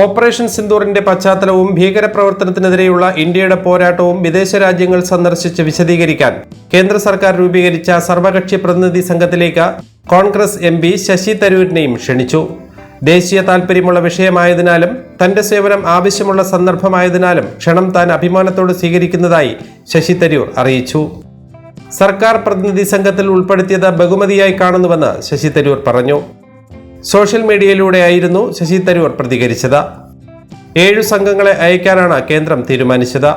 Operation സിന്ദൂറിന്റെ പശ്ചാത്തലവും ഭീകരപ്രവർത്തനത്തിനെതിരെയുള്ള ഇന്ത്യയുടെ പോരാട്ടവും വിദേശ രാജ്യങ്ങൾ സന്ദർശിച്ച് വിശദീകരിക്കാൻ കേന്ദ്ര സർക്കാർ രൂപീകരിച്ച സർവകക്ഷി പ്രതിനിധി സംഘത്തിലേക്ക് കോൺഗ്രസ് MP ശശി തരൂരിനെയും ക്ഷണിച്ചു. ദേശീയ താൽപര്യമുള്ള വിഷയമായതിനാലും തന്റെ സേവനം ആവശ്യമുള്ള സന്ദർഭമായതിനാലും ക്ഷണം താൻ അഭിമാനത്തോട് സ്വീകരിക്കുന്നതായി ശശി തരൂർ അറിയിച്ചു. സർക്കാർ പ്രതിനിധി സംഘത്തിൽ ഉൾപ്പെടുത്തിയത് ബഹുമതിയായി കാണുന്നുവെന്ന് ശശി തരൂർ പറഞ്ഞു. സോഷ്യൽ മീഡിയയിലൂടെയായിരുന്നു ശശി തരൂർ പ്രതികരിച്ചത്. 7 സംഘങ്ങളെ അയക്കാനാണ് കേന്ദ്രം തീരുമാനിച്ചത്.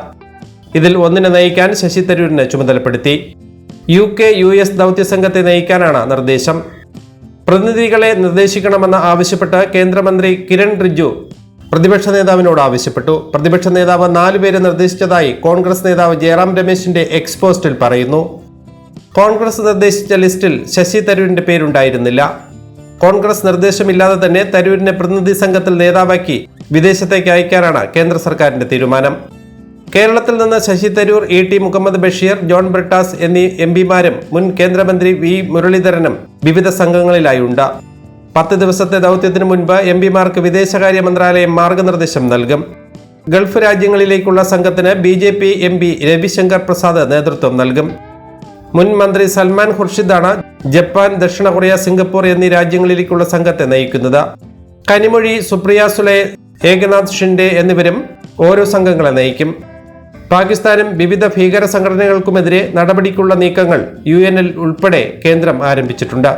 ഇതിൽ ഒന്നിനെ നയിക്കാൻ ശശി തരൂരിനെ ചുമതലപ്പെടുത്തി. UK US ദൗത്യ സംഘത്തെ നയിക്കാനാണ് നിർദ്ദേശം. പ്രതിനിധികളെ നിർദ്ദേശിക്കണമെന്ന് ആവശ്യപ്പെട്ട് കേന്ദ്രമന്ത്രി കിരൺ റിജിജു പ്രതിപക്ഷ നേതാവിനോട് ആവശ്യപ്പെട്ടു. പ്രതിപക്ഷ നേതാവ് 4 പേരെ നിർദ്ദേശിച്ചതായി കോൺഗ്രസ് നേതാവ് ജയറാം രമേശിന്റെ എക്സ് പോസ്റ്റിൽ പറയുന്നു. കോൺഗ്രസ് നിർദ്ദേശിച്ച ലിസ്റ്റിൽ ശശി തരൂരിന്റെ പേരുണ്ടായിരുന്നില്ല. കോൺഗ്രസ് നിർദ്ദേശമില്ലാതെ തന്നെ തരൂരിനെ പ്രതിനിധി സംഘത്തിൽ നേതാവാക്കി വിദേശത്തേക്ക് അയക്കാനാണ് കേന്ദ്ര സർക്കാരിന്റെ തീരുമാനം. കേരളത്തിൽ നിന്ന് ശശി തരൂർ, ET മുഹമ്മദ് ബഷീർ, ജോൺ ബ്രിട്ടാസ് എന്നീ MPമാരും മുൻ കേന്ദ്രമന്ത്രി V മുരളീധരനും വിവിധ സംഘങ്ങളിലായുണ്ട്. 10 ദിവസത്തെ ദൗത്യത്തിനു മുൻപ് MPമാർക്ക് വിദേശകാര്യ മന്ത്രാലയം മാർഗനിർദ്ദേശം നൽകും. ഗൾഫ് രാജ്യങ്ങളിലേക്കുള്ള സംഘത്തിന് BJP MP രവിശങ്കർ പ്രസാദ് നേതൃത്വം നൽകും. മുൻ മന്ത്രി സൽമാൻ ഖുർഷിദാണ് ജപ്പാൻ, ദക്ഷിണ കൊറിയ, സിംഗപ്പൂർ എന്നീ രാജ്യങ്ങളിലേക്കുള്ള സംഘത്തെ നയിക്കുന്നത്. കനിമൊഴി, സുപ്രിയ സുലെ, ഏകനാഥ് ഷിൻഡെ എന്നിവരും ഓരോ സംഘങ്ങളെ നയിക്കും. പാകിസ്ഥാനും വിവിധ ഭീകര സംഘടനകൾക്കുമെതിരെ നടപടിക്കുള്ള നീക്കങ്ങൾ UN ഉൾപ്പെടെ കേന്ദ്രം ആരംഭിച്ചിട്ടുണ്ട്.